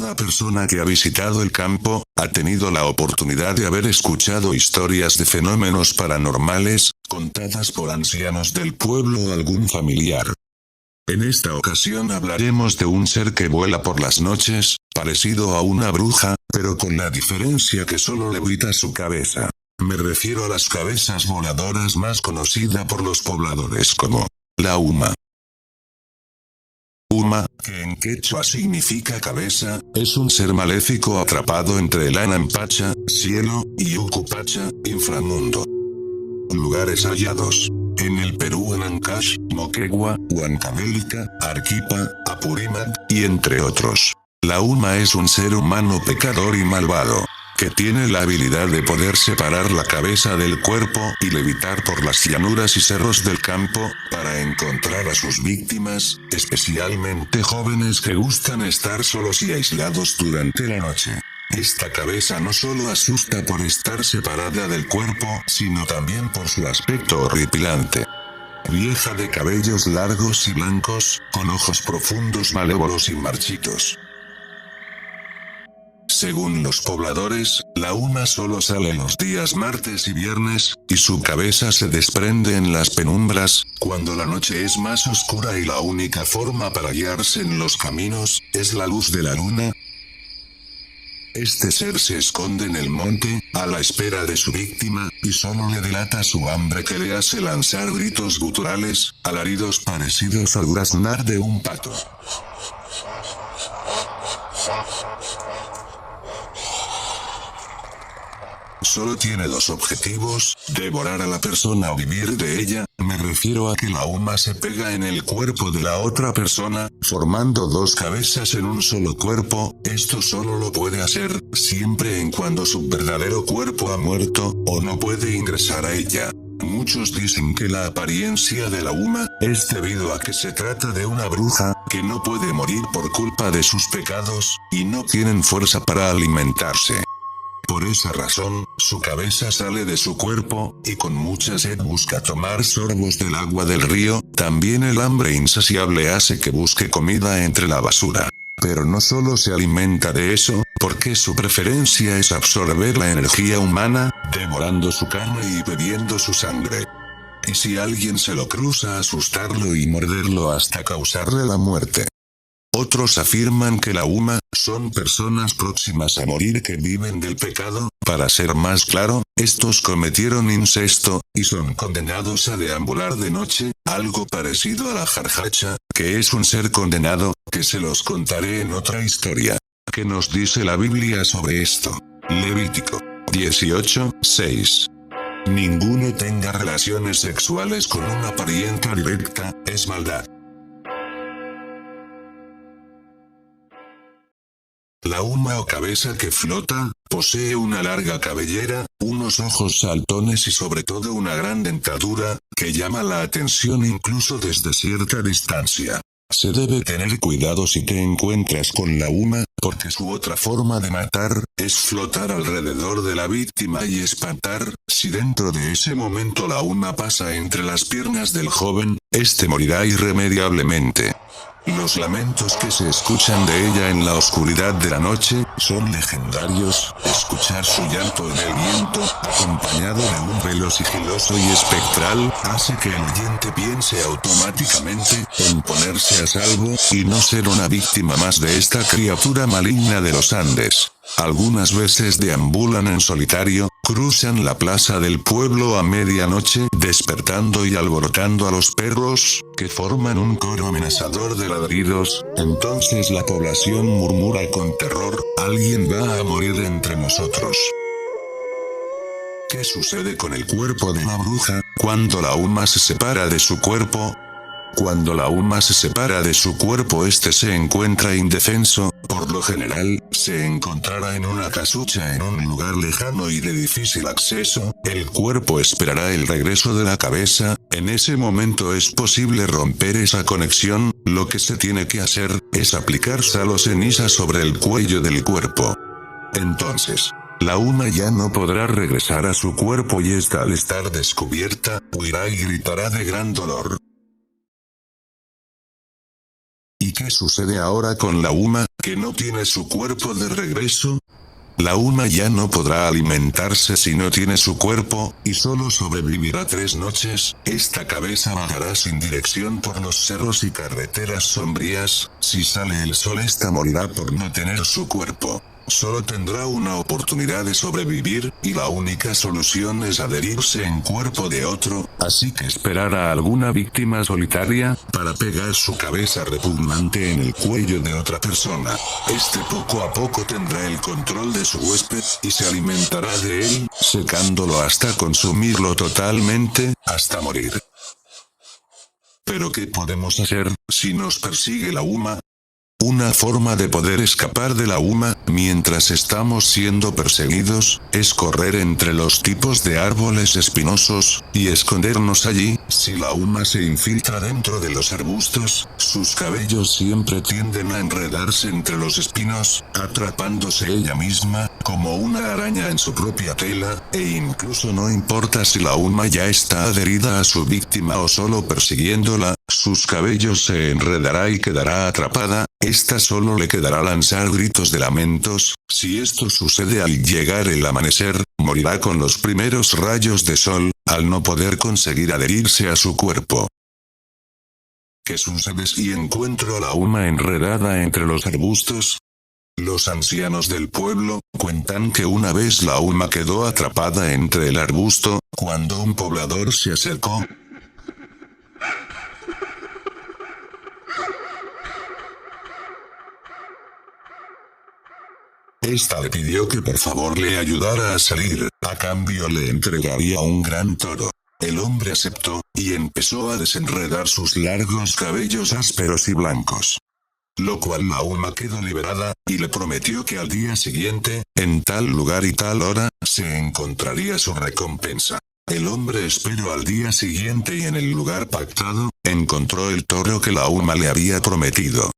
Toda persona que ha visitado el campo, ha tenido la oportunidad de haber escuchado historias de fenómenos paranormales, contadas por ancianos del pueblo o algún familiar. En esta ocasión hablaremos de un ser que vuela por las noches, parecido a una bruja, pero con la diferencia que solo levita su cabeza. Me refiero a las cabezas voladoras más conocida por los pobladores como la Uma. Uma, que en quechua significa cabeza, es un ser maléfico atrapado entre el Anampacha, cielo, y Ucupacha, inframundo. Lugares hallados: en el Perú en Ancash, Moquegua, Huancavelica, Arequipa, Apurímac, y entre otros. La Uma es un ser humano pecador y malvado, que tiene la habilidad de poder separar la cabeza del cuerpo y levitar por las llanuras y cerros del campo, para encontrar a sus víctimas, especialmente jóvenes que gustan estar solos y aislados durante la noche. Esta cabeza no solo asusta por estar separada del cuerpo, sino también por su aspecto horripilante. Vieja de cabellos largos y blancos, con ojos profundos, malévolos y marchitos. Según los pobladores, la Uma solo sale los días martes y viernes, y su cabeza se desprende en las penumbras, cuando la noche es más oscura y la única forma para guiarse en los caminos, es la luz de la luna. Este ser se esconde en el monte, a la espera de su víctima, y solo le delata su hambre que le hace lanzar gritos guturales, alaridos parecidos al graznar de un pato. Solo tiene dos objetivos: devorar a la persona o vivir de ella. Me refiero a que la Uma se pega en el cuerpo de la otra persona, formando dos cabezas en un solo cuerpo. Esto solo lo puede hacer, siempre en cuando su verdadero cuerpo ha muerto, o no puede ingresar a ella. Muchos dicen que la apariencia de la Uma es debido a que se trata de una bruja, que no puede morir por culpa de sus pecados, y no tienen fuerza para alimentarse. Por esa razón, su cabeza sale de su cuerpo, y con mucha sed busca tomar sorbos del agua del río. También el hambre insaciable hace que busque comida entre la basura. Pero no solo se alimenta de eso, porque su preferencia es absorber la energía humana, devorando su carne y bebiendo su sangre. Y si alguien se lo cruza, asustarlo y morderlo hasta causarle la muerte. Otros afirman que la Uma son personas próximas a morir que viven del pecado. Para ser más claro, estos cometieron incesto, y son condenados a deambular de noche, algo parecido a la jarjacha, que es un ser condenado, que se los contaré en otra historia. ¿Qué nos dice la Biblia sobre esto? Levítico 18:6. Ninguno tenga relaciones sexuales con una parienta directa, es maldad. La Uma o cabeza que flota, posee una larga cabellera, unos ojos saltones y sobre todo una gran dentadura, que llama la atención incluso desde cierta distancia. Se debe tener cuidado si te encuentras con la Uma, porque su otra forma de matar, es flotar alrededor de la víctima y espantar. Si dentro de ese momento la Uma pasa entre las piernas del joven, este morirá irremediablemente. Los lamentos que se escuchan de ella en la oscuridad de la noche, son legendarios. Escuchar su llanto en el viento, acompañado de un velo sigiloso y espectral, hace que el oyente piense automáticamente en ponerse a salvo, y no ser una víctima más de esta criatura maligna de los Andes. Algunas veces deambulan en solitario, cruzan la plaza del pueblo a medianoche, despertando y alborotando a los perros, que forman un coro amenazador de ladridos. Entonces la población murmura con terror: alguien va a morir entre nosotros. ¿Qué sucede con el cuerpo de la bruja, cuando la Uma se separa de su cuerpo? Cuando la Uma se separa de su cuerpo, este se encuentra indefenso. Por lo general, se encontrará en una casucha en un lugar lejano y de difícil acceso. El cuerpo esperará el regreso de la cabeza. En ese momento es posible romper esa conexión. Lo que se tiene que hacer, es aplicar sal o ceniza sobre el cuello del cuerpo. Entonces, la Uma ya no podrá regresar a su cuerpo y esta, al estar descubierta, huirá y gritará de gran dolor. ¿Y qué sucede ahora con la Uma? que no tiene su cuerpo de regreso. La Uma ya no podrá alimentarse si no tiene su cuerpo, y solo sobrevivirá 3 noches. Esta cabeza vagará sin dirección por los cerros y carreteras sombrías. Si sale el sol, esta morirá por no tener su cuerpo. Solo tendrá una oportunidad de sobrevivir, y la única solución es adherirse en cuerpo de otro, así que esperar a alguna víctima solitaria, para pegar su cabeza repugnante en el cuello de otra persona. Este poco a poco tendrá el control de su huésped, y se alimentará de él, secándolo hasta consumirlo totalmente, hasta morir. ¿Pero qué podemos hacer, si nos persigue la Uma? Una forma de poder escapar de la Uma, mientras estamos siendo perseguidos, es correr entre los tipos de árboles espinosos, y escondernos allí. Si la Uma se infiltra dentro de los arbustos, sus cabellos siempre tienden a enredarse entre los espinos, atrapándose ella misma, como una araña en su propia tela, e incluso no importa si la Uma ya está adherida a su víctima o solo persiguiéndola, sus cabellos se enredará y quedará atrapada. Esta solo le quedará lanzar gritos de lamentos. Si esto sucede al llegar el amanecer, morirá con los primeros rayos de sol, al no poder conseguir adherirse a su cuerpo. ¿Qué sucede si encuentro a la Uma enredada entre los arbustos? Los ancianos del pueblo cuentan que una vez la Uma quedó atrapada entre el arbusto, cuando un poblador se acercó. Esta le pidió que por favor le ayudara a salir, a cambio le entregaría un gran toro. El hombre aceptó, y empezó a desenredar sus largos cabellos ásperos y blancos. Lo cual la Uma quedó liberada, y le prometió que al día siguiente, en tal lugar y tal hora, se encontraría su recompensa. El hombre esperó al día siguiente y en el lugar pactado, encontró el toro que la Uma le había prometido.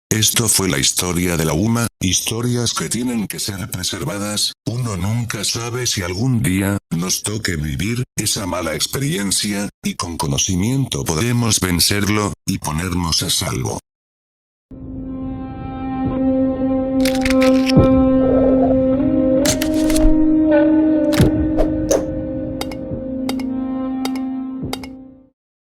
Esto fue la historia de la Uma, historias que tienen que ser preservadas. Uno nunca sabe si algún día nos toque vivir esa mala experiencia, y con conocimiento podemos vencerlo, y ponernos a salvo.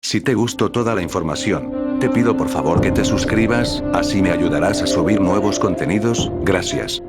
Si te gustó toda la información, te pido por favor que te suscribas, así me ayudarás a subir nuevos contenidos. Gracias.